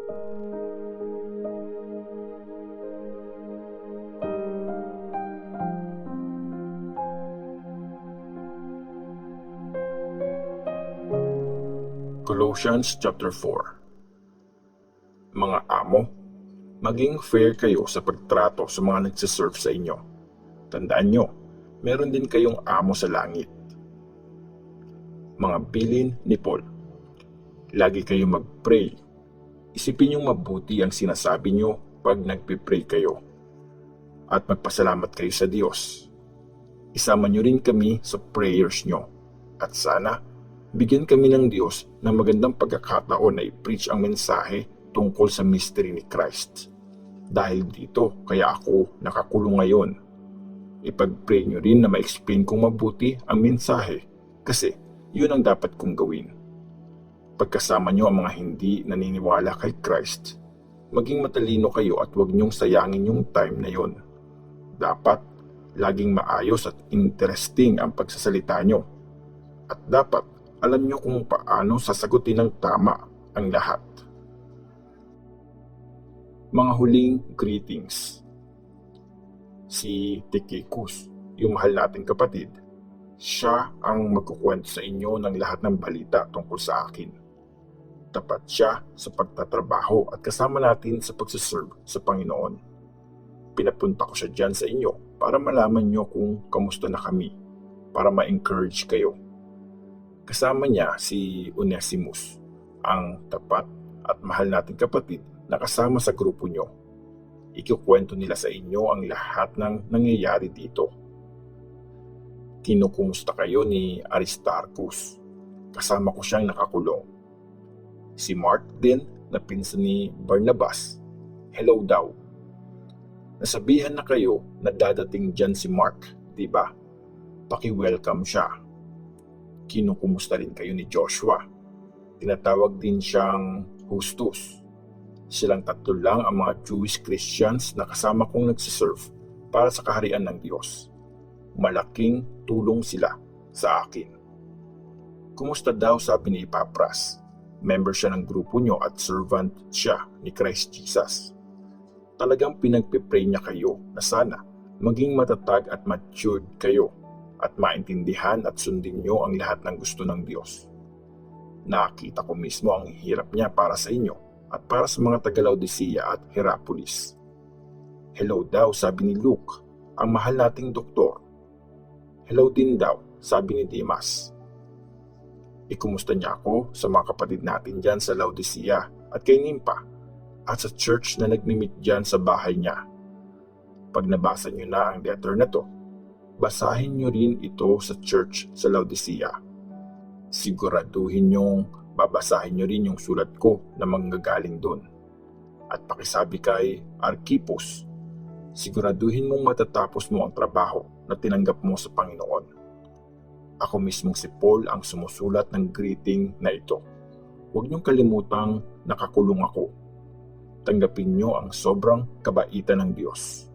Colossians chapter 4. Mga amo, maging fair kayo sa pagtrato sa mga nagsiserve sa inyo. Tandaan nyo, meron din kayong amo sa langit. Mga bilin ni Paul, lagi kayong mag-pray. Isipin nyo mabuti ang sinasabi nyo pag nagpipray kayo. At magpasalamat kayo sa Diyos. Isama nyo rin kami sa prayers nyo. At sana, bigyan kami ng Diyos ng magandang pagkakataon na i-preach ang mensahe tungkol sa mystery ni Christ. Dahil dito, kaya ako nakakulong ngayon. Ipag-pray nyo rin na ma-explain kong mabuti ang mensahe kasi yun ang dapat kong gawin. Pagkasama nyo ang mga hindi naniniwala kay Christ, maging matalino kayo at huwag nyong sayangin yung time na yon. Dapat laging maayos at interesting ang pagsasalita nyo. At dapat alam nyo kung paano sasagutin ng tama ang lahat. Mga huling greetings. Si Tychicus, yung mahal nating kapatid, siya ang magkukwento sa inyo ng lahat ng balita tungkol sa akin. Tapat siya sa pagtatrabaho at kasama natin sa pagsiserve sa Panginoon. Pinapunta ko siya dyan sa inyo para malaman nyo kung kamusta na kami, para ma-encourage kayo. Kasama niya si Onesimus, ang tapat at mahal nating kapatid na kasama sa grupo nyo. Ikukwento nila sa inyo ang lahat ng nangyayari dito. Kinukumusta kayo ni Aristarchus. Kasama ko siyang nakakulong. Si Mark din na pinsan ni Barnabas. Hello daw. Nasabihan na kayo na dadating dyan si Mark, di ba? Paki-welcome siya. Kinukumusta rin kayo ni Joshua. Tinatawag din siyang Justus. Silang tatlo lang ang mga Jewish Christians na kasama kong nagsiserve para sa kaharian ng Diyos. Malaking tulong sila sa akin. Kumusta daw, sabi ni Epapras. Member siya ng grupo nyo at servant siya ni Christ Jesus. Talagang pinagpipray niya kayo na sana maging matatag at matured kayo at maintindihan at sundin nyo ang lahat ng gusto ng Diyos. Nakita ko mismo ang hirap niya para sa inyo at para sa mga taga-Laodicea at Hierapolis. Hello daw, sabi ni Luke, ang mahal nating doktor. Hello din daw, sabi ni Demas. Ikumusta niya ako sa mga kapatid natin dyan sa Laodicea at kay Nympha at sa church na nag-meet dyan sa bahay niya. Pag nabasa niyo na ang letter na to, basahin niyo rin ito sa church sa Laodicea. Siguraduhin niyong babasahin niyo rin yung sulat ko na manggagaling doon. At pakisabi kay Archippus, siguraduhin mong matatapos mo ang trabaho na tinanggap mo sa Panginoon. Ako mismong si Paul ang sumusulat ng greeting na ito. Huwag niyong kalimutang nakakulong ako. Tanggapin niyo ang sobrang kabaitan ng Diyos.